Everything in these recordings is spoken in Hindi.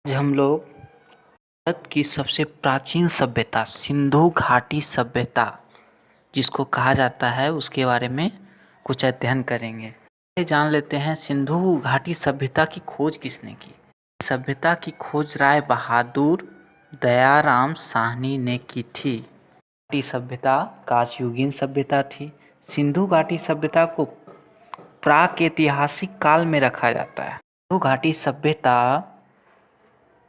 आज हम लोग भारत की सबसे प्राचीन सभ्यता सिंधु घाटी सभ्यता जिसको कहा जाता है उसके बारे में कुछ अध्ययन करेंगे। ये जान लेते हैं सिंधु घाटी सभ्यता की खोज किसने की। सभ्यता की खोज राय बहादुर दयाराम साहनी ने की थी। घाटी सभ्यता कालयुगीन सभ्यता थी। सिंधु घाटी सभ्यता को प्राक-ऐतिहासिक काल में रखा जाता है। सिंधु घाटी सभ्यता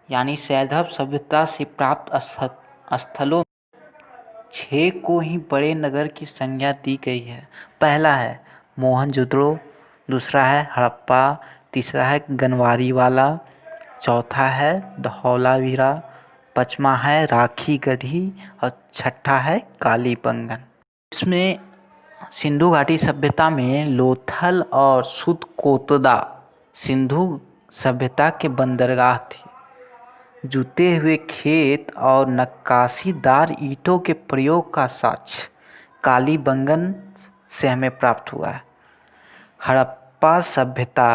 यानी सैंधव सभ्यता से प्राप्त स्थलों में 6 को ही बड़े नगर की संज्ञा दी गई है। पहला है मोहनजोदड़ो, दूसरा है हड़प्पा, तीसरा है गनवारीवाला, चौथा है धौलावीरा, पांचवा है राखी गढ़ी और छठा है कालीबंगन। इसमें सिंधु घाटी सभ्यता में लोथल और सुधकोतदा सिंधु सभ्यता के बंदरगाह थे। जुते हुए खेत और नक्काशीदार ईंटों के प्रयोग का साक्ष्य कालीबंगन से हमें प्राप्त हुआ है। हड़प्पा सभ्यता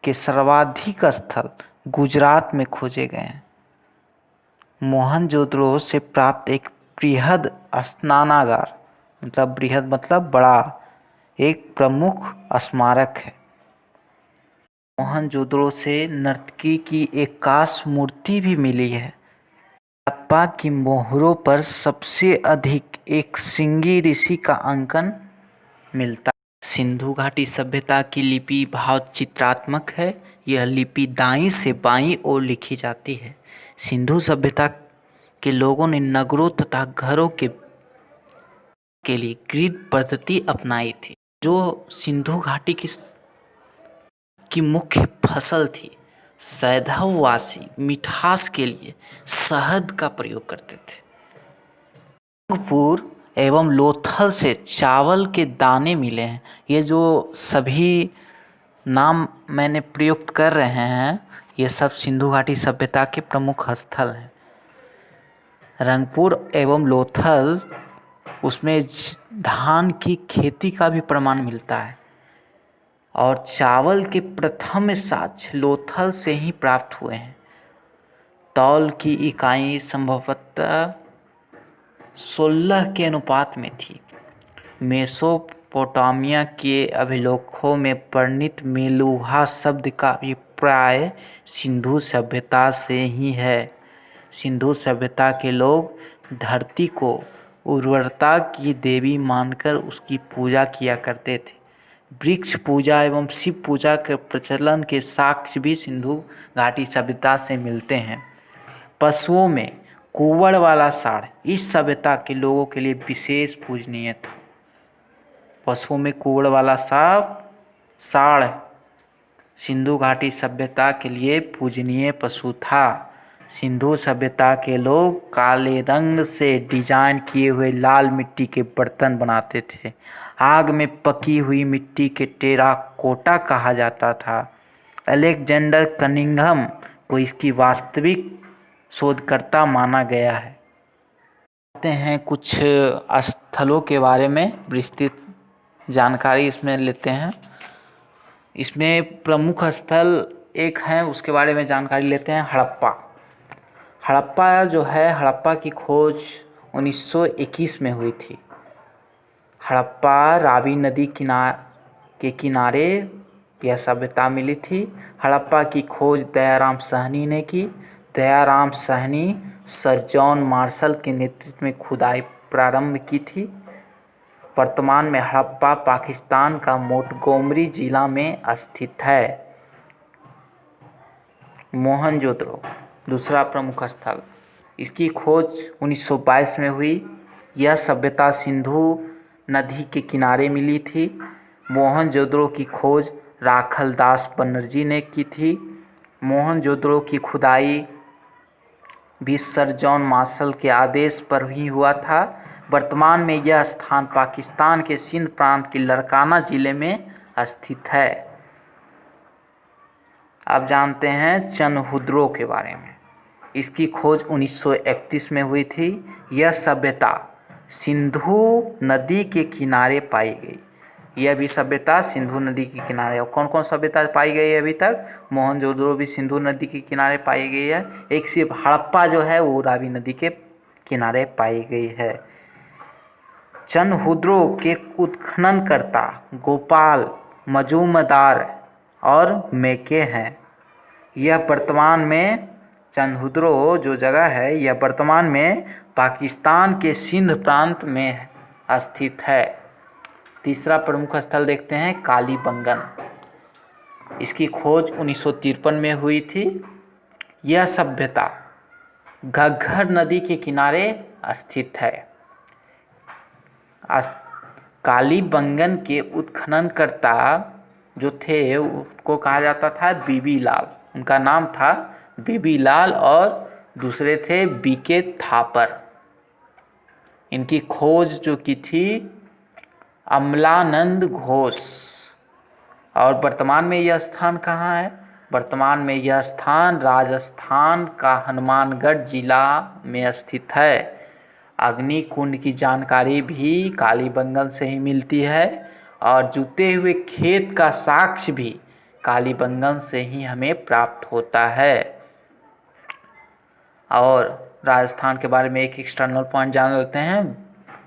के सर्वाधिक स्थल गुजरात में खोजे गए हैं। मोहनजोदड़ो से प्राप्त एक बृहद स्नानागार बृहद मतलब बड़ा एक प्रमुख स्मारक है। मोहनजोदड़ो से नर्तकी की एक कांस्य मूर्ति भी मिली है। हड़प्पा की मोहरों पर सबसे अधिक एक सिंगी ऋषि का अंकन मिलता है। सिंधु घाटी सभ्यता की लिपि बहुत चित्रात्मक है। यह लिपि दाईं से बाईं ओर लिखी जाती है। सिंधु सभ्यता के लोगों ने नगरों तथा घरों के लिए ग्रिड पद्धति अपनाई थी, जो सिंधु घाटी की मुख्य फसल थी। सैंधववासी मिठास के लिए शहद का प्रयोग करते थे। रंगपुर एवं लोथल से चावल के दाने मिले हैं। ये जो सभी नाम मैंने प्रयुक्त कर रहे हैं ये सब सिंधु घाटी सभ्यता के प्रमुख स्थल हैं। रंगपुर एवं लोथल उसमें धान की खेती का भी प्रमाण मिलता है और चावल के प्रथम साक्ष्य लोथल से ही प्राप्त हुए हैं। तौल की इकाई संभवतः 16 के अनुपात में थी। मेसोपोटामिया के अभिलेखों में वर्णित मेलुहा शब्द का अभिप्राय सिंधु सभ्यता से ही है। सिंधु सभ्यता के लोग धरती को उर्वरता की देवी मानकर उसकी पूजा किया करते थे। वृक्ष पूजा एवं शिव पूजा के प्रचलन के साक्ष्य भी सिंधु घाटी सभ्यता से मिलते हैं। पशुओं में कुंवड़ वाला साढ़ इस सभ्यता के लोगों के लिए विशेष पूजनीय था। पशुओं में कुंवड़ वाला साढ़ सिंधु घाटी सभ्यता के लिए पूजनीय पशु था। सिंधु सभ्यता के लोग काले रंग से डिजाइन किए हुए लाल मिट्टी के बर्तन बनाते थे। आग में पकी हुई मिट्टी के टेराकोटा कहा जाता था। अलेक्जेंडर कनिंघम को इसकी वास्तविक शोधकर्ता माना गया है। आते हैं कुछ स्थलों के बारे में विस्तृत जानकारी इसमें लेते हैं। इसमें प्रमुख स्थल एक है, उसके बारे में जानकारी लेते हैं। हड़प्पा जो है, हड़प्पा की खोज 1921 में हुई थी। हड़प्पा रावी नदी के किनारे यह सभ्यता मिली थी। हड़प्पा की खोज दयाराम साहनी ने की। Dayaram Sahni sir John Marshall के नेतृत्व में खुदाई प्रारंभ की थी। वर्तमान में हड़प्पा पाकिस्तान का मोंटगोमरी जिला में स्थित है। मोहनजोदड़ो दूसरा प्रमुख स्थल, इसकी खोज 1922 में हुई। यह सभ्यता सिंधु नदी के किनारे मिली थी। मोहनजोदड़ो की खोज राखलदास बनर्जी ने की थी। मोहनजोदड़ो की खुदाई भी सर जॉन मार्शल के आदेश पर ही हुआ था। वर्तमान में यह स्थान पाकिस्तान के सिंध प्रांत के लारकाना जिले में स्थित है। अब जानते हैं चनहुद्रो के बारे में। इसकी खोज 1931 में हुई थी। यह सभ्यता सिंधु नदी के किनारे पाई गई। यह भी सभ्यता सिंधु नदी के किनारे। और कौन कौन सभ्यता पाई गई है अभी तक? मोहनजोदड़ो भी सिंधु नदी के किनारे पाई गई है। एक सिर्फ हड़प्पा जो है वो रावी नदी के किनारे पाई गई है। चनहुद्रो के उत्खननकर्ता गोपाल मजूमदार और मेके हैं। यह वर्तमान में चनहुद्रो जो जगह है यह वर्तमान में पाकिस्तान के सिंध प्रांत में स्थित है। तीसरा प्रमुख स्थल देखते हैं कालीबंगन। इसकी खोज 1953 में हुई थी। यह सभ्यता घग्गर नदी के किनारे स्थित है। कालीबंगन के उत्खननकर्ता जो थे उनको कहा जाता था बीबी लाल। उनका नाम था बीबी लाल और दूसरे थे बीके थापर। इनकी खोज जो की थी अमलानंद घोष। और वर्तमान में यह स्थान कहाँ है? वर्तमान में यह स्थान राजस्थान का हनुमानगढ़ जिला में स्थित है। अग्निकुंड की जानकारी भी कालीबंगन से ही मिलती है और जुते हुए खेत का साक्ष्य भी कालीबंगन से ही हमें प्राप्त होता है। और राजस्थान के बारे में एक एक्सटर्नल पॉइंट जान लेते हैं।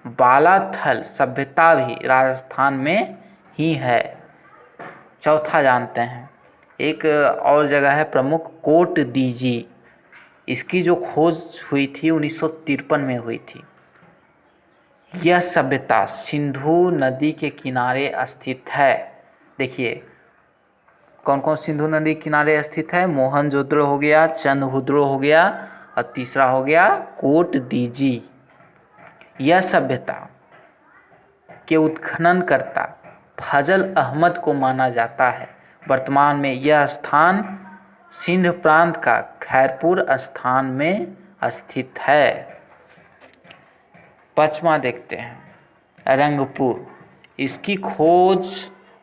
बालाथल सभ्यता भी राजस्थान में ही है। चौथा जानते हैं, एक और जगह है प्रमुख कोट दीजी। इसकी जो खोज हुई थी 1953 में हुई थी। यह सभ्यता सिंधु नदी के किनारे स्थित है। देखिए कौन कौन सिंधु नदी के किनारे स्थित है? मोहनजोदड़ो हो गया, चनहुद्रो हो गया और तीसरा हो गया कोट दीजी। यह सभ्यता के उत्खननकर्ता फजल अहमद को माना जाता है। वर्तमान में यह स्थान सिंध प्रांत का खैरपुर स्थान में स्थित है। पांचवा देखते हैं रंगपुर। इसकी खोज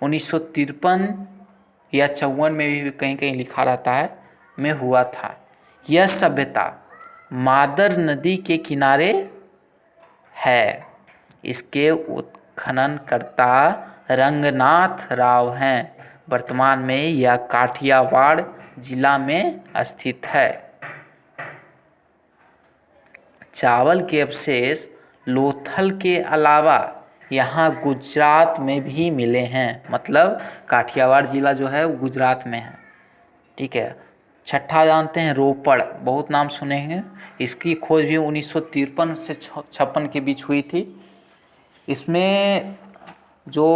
1953 या 54 में भी कहीं कहीं लिखा रहता है में हुआ था। यह सभ्यता मादर नदी के किनारे है। इसके उत्खननकर्ता रंगनाथ राव हैं। वर्तमान में यह काठियावाड़ जिला में स्थित है। चावल के अवशेष लोथल के अलावा यहाँ गुजरात में भी मिले हैं। मतलब काठियावाड़ जिला जो है वो गुजरात में है। ठीक है। छठा जानते हैं रोपड़। बहुत नाम सुने हैं। इसकी खोज भी 1953 से 56 के बीच हुई थी। इसमें जो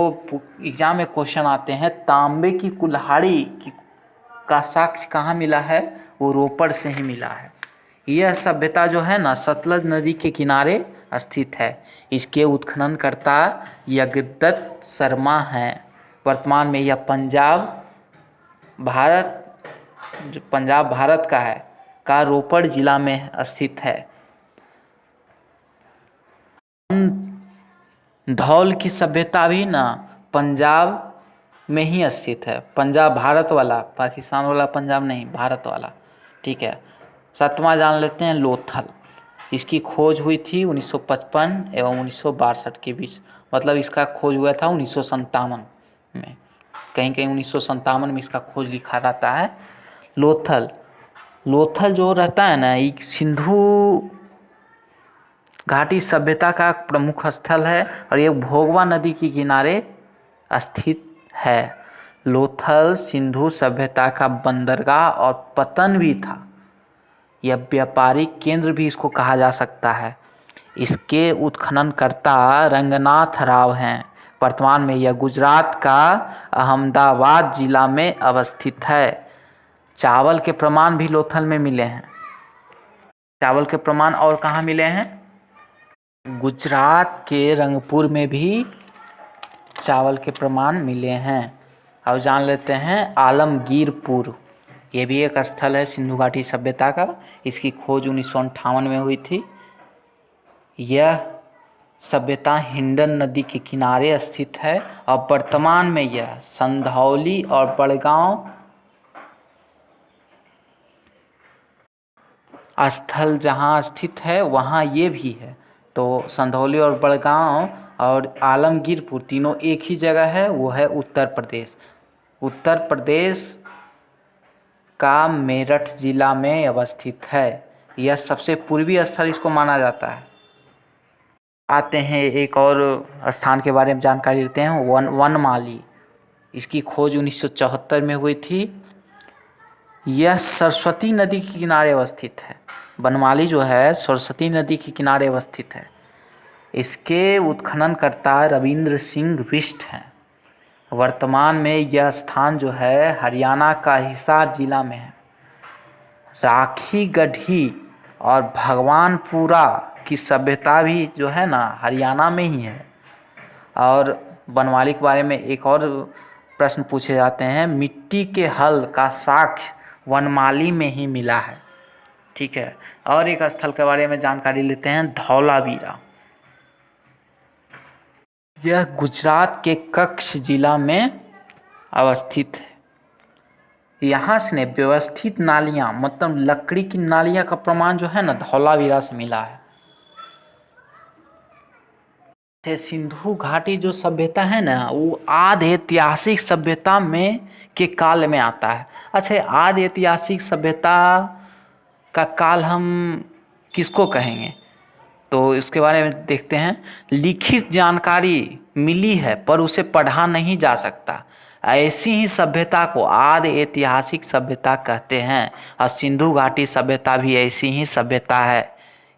एग्जाम में क्वेश्चन आते हैं तांबे की कुल्हाड़ी का साक्ष्य कहाँ मिला है? वो रोपड़ से ही मिला है। यह सभ्यता जो है ना सतलज नदी के किनारे स्थित है। इसके उत्खननकर्ता यज्ञदत्त शर्मा हैं। वर्तमान में यह पंजाब भारत का है का रोपड़ जिला में स्थित है। धौल की सभ्यता भी ना पंजाब में ही स्थित है। पंजाब भारत वाला, पाकिस्तान वाला पंजाब नहीं, भारत वाला। ठीक है। सातवां जान लेते हैं लोथल। इसकी खोज हुई थी 1955 एवं 1962 के बीच। मतलब इसका खोज हुआ था 1957 में। कहीं कहीं 1957 में इसका खोज लिखा रहता है। लोथल जो रहता है ना ये सिंधु घाटी सभ्यता का प्रमुख स्थल है और ये भोगवा नदी के किनारे स्थित है। लोथल सिंधु सभ्यता का बंदरगाह और पतन भी था। यह व्यापारिक केंद्र भी इसको कहा जा सकता है। इसके उत्खननकर्ता रंगनाथ राव हैं। वर्तमान में यह गुजरात का अहमदाबाद जिला में अवस्थित है। चावल के प्रमाण भी लोथल में मिले हैं। चावल के प्रमाण और कहाँ मिले हैं? गुजरात के रंगपुर में भी चावल के प्रमाण मिले हैं। अब जान लेते हैं आलमगीरपुर। ये भी एक स्थल है सिंधु घाटी सभ्यता का। इसकी खोज 1958 में हुई थी। यह सभ्यता हिंडन नदी के किनारे स्थित है और वर्तमान में यह संधौली और बड़गांव स्थल जहाँ स्थित है वहाँ ये भी है। तो संधौली और बड़गांव और आलमगीरपुर, तीनों एक ही जगह है, वो है उत्तर प्रदेश। उत्तर प्रदेश का मेरठ जिला में अवस्थित है। यह सबसे पूर्वी स्थल इसको माना जाता है। आते हैं एक और स्थान के बारे में जानकारी लेते हैं, वनमाली। इसकी खोज 1974 में हुई थी। यह सरस्वती नदी के किनारे अवस्थित है। वनमाली जो है सरस्वती नदी के किनारे अवस्थित है। इसके उत्खननकर्ता रविंद्र सिंह बिष्ट हैं। वर्तमान में यह स्थान जो है हरियाणा का हिसार जिला में है। राखी गढ़ी और भगवानपुरा की सभ्यता भी जो है ना हरियाणा में ही है। और वनमाली के बारे में एक और प्रश्न पूछे जाते हैं, मिट्टी के हल का साक्ष्य वनमाली में ही मिला है। ठीक है। और एक स्थल के बारे में जानकारी लेते हैं, धौलावीरा। यह गुजरात के कच्छ जिला में अवस्थित है। यहाँ से व्यवस्थित नालियाँ, मतलब लकड़ी की नालियाँ का प्रमाण जो है ना धौलावीरा से मिला है। सिंधु घाटी जो सभ्यता है ना वो आदि ऐतिहासिक सभ्यता में के काल में आता है। अच्छा, आदि ऐतिहासिक सभ्यता का काल हम किसको कहेंगे, तो इसके बारे में देखते हैं। लिखित जानकारी मिली है पर उसे पढ़ा नहीं जा सकता, ऐसी ही सभ्यता को आदि ऐतिहासिक सभ्यता कहते हैं। और सिंधु घाटी सभ्यता भी ऐसी ही सभ्यता है।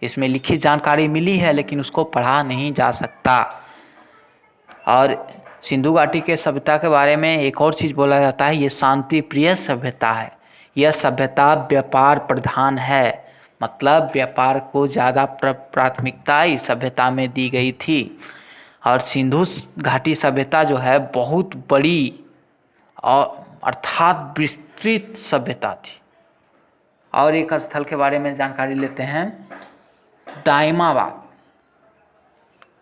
इसमें लिखित जानकारी मिली है लेकिन उसको पढ़ा नहीं जा सकता। और सिंधु घाटी के सभ्यता के बारे में एक और चीज़ बोला जाता है, ये शांति प्रिय सभ्यता है। यह सभ्यता व्यापार प्रधान है, मतलब व्यापार को ज़्यादा प्राथमिकता इस सभ्यता में दी गई थी। और सिंधु घाटी सभ्यता जो है बहुत बड़ी और अर्थात विस्तृत सभ्यता थी। और एक स्थल के बारे में जानकारी लेते हैं, दाइमाबाद।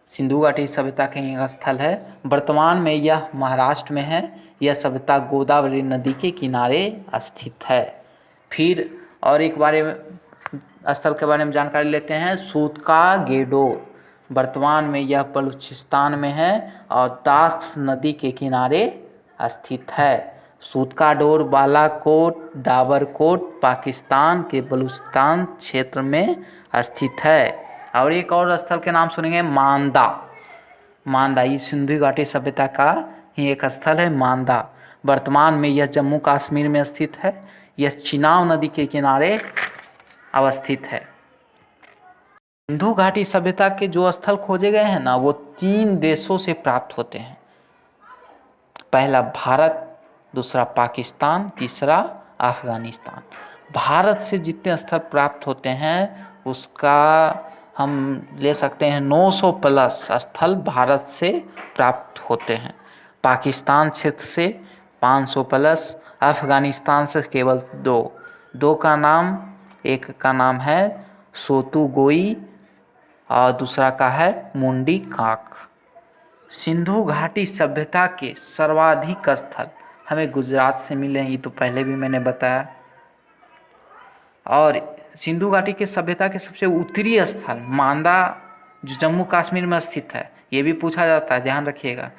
सिंधु घाटी सभ्यता का एक स्थल है। वर्तमान में यह महाराष्ट्र में है। यह सभ्यता गोदावरी नदी के किनारे स्थित है। फिर और एक बारे में स्थल के बारे में जानकारी लेते हैं, सूतका गेडोर। वर्तमान में यह बलूचिस्तान में है और दाक्स नदी के किनारे स्थित है। सूतका डोर बालाकोट डाबरकोट पाकिस्तान के बलूचिस्तान क्षेत्र में स्थित है। और एक और स्थल के नाम सुनेंगे, मांदा। मांदा ये सिंधु घाटी सभ्यता का ही एक स्थल है, मांदा। वर्तमान में यह जम्मू कश्मीर में स्थित है। यह चिनाब नदी के किनारे अवस्थित है। सिंधु घाटी सभ्यता के जो स्थल खोजे गए हैं ना वो 3 देशों से प्राप्त होते हैं। पहला भारत, दूसरा पाकिस्तान, तीसरा अफगानिस्तान। भारत से जितने स्थल प्राप्त होते हैं उसका हम ले सकते हैं 900 प्लस स्थल भारत से प्राप्त होते हैं। पाकिस्तान क्षेत्र से 500 प्लस, अफगानिस्तान से केवल 2 का नाम, एक का नाम है सोतुगोई और दूसरा का है मुंडी काक। सिंधु घाटी सभ्यता के सर्वाधिक स्थल हमें गुजरात से मिले हैं, ये तो पहले भी मैंने बताया। और सिंधु घाटी के सभ्यता के सबसे उत्तरी स्थल मांदा जो जम्मू कश्मीर में स्थित है, ये भी पूछा जाता है, ध्यान रखिएगा।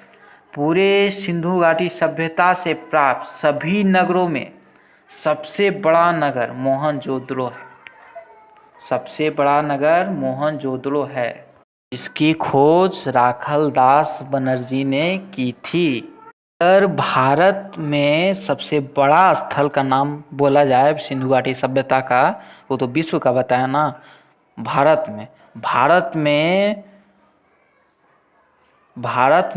पूरे सिंधु घाटी सभ्यता से प्राप्त सभी नगरों में सबसे बड़ा नगर मोहनजोदड़ो है। सबसे बड़ा नगर मोहनजोदड़ो है। इसकी खोज राखल दास बनर्जी ने की थी। अगर भारत में सबसे बड़ा स्थल का नाम बोला जाए सिंधु घाटी सभ्यता का, वो तो विश्व का बताया ना। भारत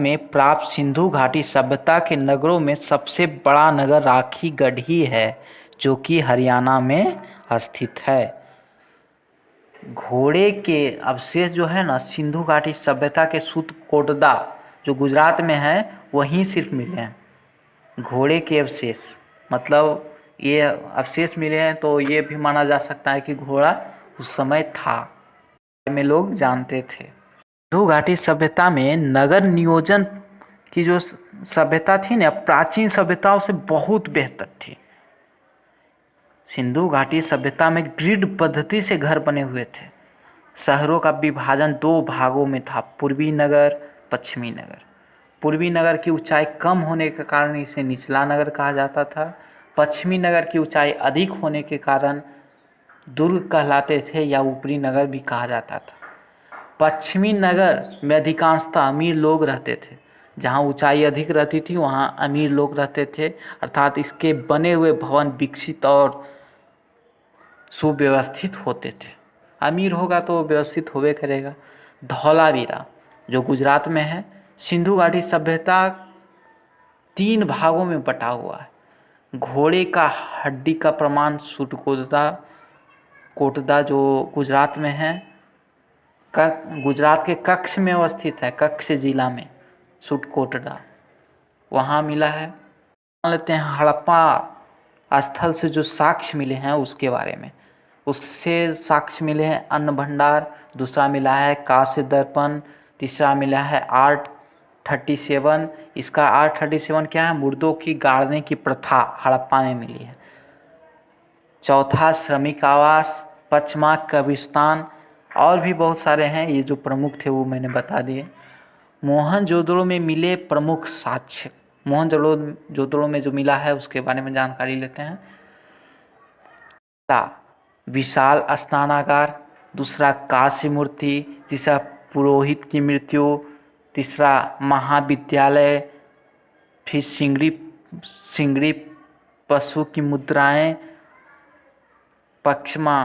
में प्राप्त सिंधु घाटी सभ्यता के नगरों में सबसे बड़ा नगर राखी गढ़ी है जो कि हरियाणा में स्थित है। घोड़े के अवशेष जो है ना सिंधु घाटी सभ्यता के सूतकोटदा जो गुजरात में है वहीं सिर्फ मिले हैं। घोड़े के अवशेष, मतलब ये अवशेष मिले हैं तो ये भी माना जा सकता है कि घोड़ा उस समय था, में लोग जानते थे। सिंधु घाटी सभ्यता में नगर नियोजन की जो सभ्यता थी ना प्राचीन सभ्यताओं से बहुत बेहतर थी। सिंधु घाटी सभ्यता में ग्रिड पद्धति से घर बने हुए थे। शहरों का विभाजन 2 भागों में था, पूर्वी नगर पश्चिमी नगर। पूर्वी नगर की ऊंचाई कम होने के कारण इसे निचला नगर कहा जाता था। पश्चिमी नगर की ऊंचाई अधिक होने के कारण दुर्ग कहलाते थे या ऊपरी नगर भी कहा जाता था। पश्चिमी नगर में अधिकांशतः अमीर लोग रहते थे। जहाँ ऊंचाई अधिक रहती थी वहाँ अमीर लोग रहते थे, अर्थात इसके बने हुए भवन विकसित और सुव्यवस्थित होते थे। अमीर होगा तो व्यवस्थित होवे करेगा। धौलावीरा जो गुजरात में है। सिंधु घाटी सभ्यता 3 भागों में बटा हुआ है। घोड़े का हड्डी का प्रमाण कोटदा जो गुजरात में है, गुजरात के कच्छ में अवस्थित है, कच्छ जिला में सुटकोटड़ा वहाँ मिला है। मान लेते हैं हड़प्पा स्थल से जो साक्ष्य मिले हैं उसके बारे में। उससे साक्ष्य मिले हैं अन्न भंडार, दूसरा मिला है कांस्य दर्पण, तीसरा मिला है R37। इसका R37 क्या है? मुर्दों की गाड़ने की प्रथा हड़प्पा में मिली है। चौथा श्रमिक आवास, पचमा कब्रिस्तान, और भी बहुत सारे हैं। ये जो प्रमुख थे वो मैंने बता दिए। मोहनजोदड़ो में मिले प्रमुख साक्ष्य, मोहनजोदड़ो में जो मिला है उसके बारे में जानकारी लेते हैं। विशाल स्नानागार, दूसरा काशी मूर्ति, तीसरा पुरोहित की मृत्यु, तीसरा महाविद्यालय, फिर सिंगड़ी पशु की मुद्राएं, पचमा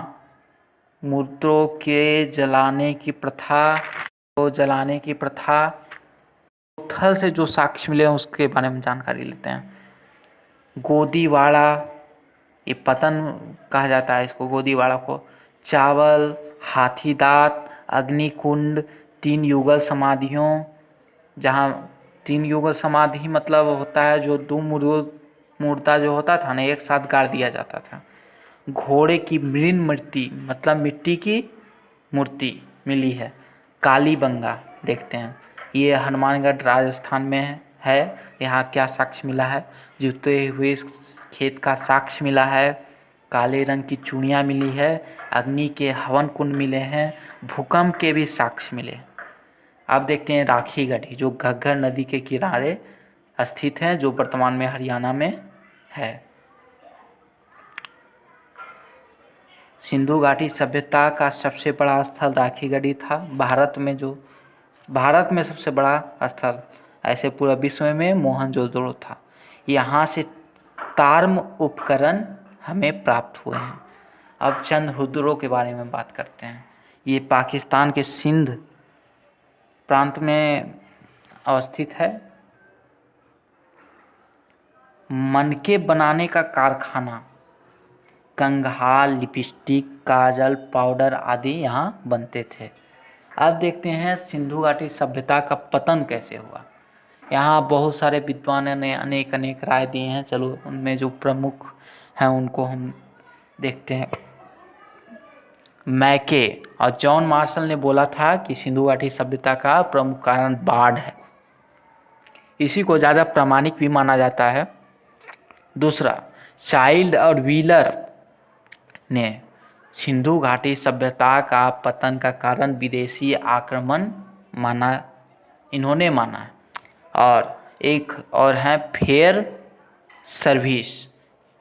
मूर्तों के जलाने की प्रथा, थल से जो साक्ष्य मिले हैं उसके बारे में जानकारी लेते हैं। गोदीवाड़ा, ये पतन कहा जाता है इसको, गोदीवाड़ा को। चावल, हाथी दांत, अग्निकुंड, 3 युगल समाधियों, जहाँ 3 युगल समाधि मतलब होता है जो 2 मुर्दा जो होता था ना एक साथ गाड़ दिया जाता था। घोड़े की मृण मूर्ति मतलब मिट्टी की मूर्ति मिली है। कालीबंगा देखते हैं, ये हनुमानगढ़ राजस्थान में है। यहाँ क्या साक्ष्य मिला है? जुते हुए खेत का साक्ष्य मिला है। काले रंग की चूड़ियाँ मिली है। अग्नि के हवन कुंड मिले हैं। भूकंप के भी साक्ष्य मिले। अब देखते हैं राखी गढ़ी जो घग्गर नदी के किनारे स्थित है, जो वर्तमान में हरियाणा में है। सिंधु घाटी सभ्यता का सबसे बड़ा स्थल राखी गढ़ी था। भारत में सबसे बड़ा स्थल, ऐसे पूरा विश्व में मोहनजोदड़ो था। यहाँ से ताम्र उपकरण हमें प्राप्त हुए हैं। अब चंद हुदरों के बारे में बात करते हैं। ये पाकिस्तान के सिंध प्रांत में अवस्थित है। मनके बनाने का कारखाना, कंघा, लिपस्टिक, काजल, पाउडर आदि यहाँ बनते थे। अब देखते हैं सिंधु घाटी सभ्यता का पतन कैसे हुआ। यहाँ बहुत सारे विद्वानों ने अनेक अनेक राय दिए हैं। चलो उनमें जो प्रमुख हैं उनको हम देखते हैं। मैके और जॉन मार्शल ने बोला था कि सिंधु घाटी सभ्यता का प्रमुख कारण बाढ़ है। इसी को ज़्यादा प्रामाणिक भी माना जाता है। दूसरा, चाइल्ड और व्हीलर ने सिंधु घाटी सभ्यता का पतन का कारण विदेशी आक्रमण इन्होंने माना है। और एक और है फेयर सर्विस,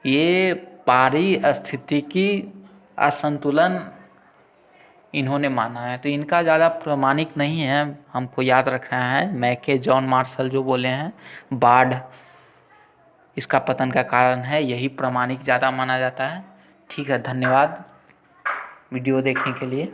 ये पारिस्थितिकी असंतुलन इन्होंने माना है। तो इनका ज़्यादा प्रामाणिक नहीं है, हमको याद रखना है। मैके, जॉन मार्शल जो बोले हैं बाढ़ इसका पतन का कारण है, यही प्रामाणिक ज़्यादा माना जाता है। ठीक है, धन्यवाद वीडियो देखने के लिए।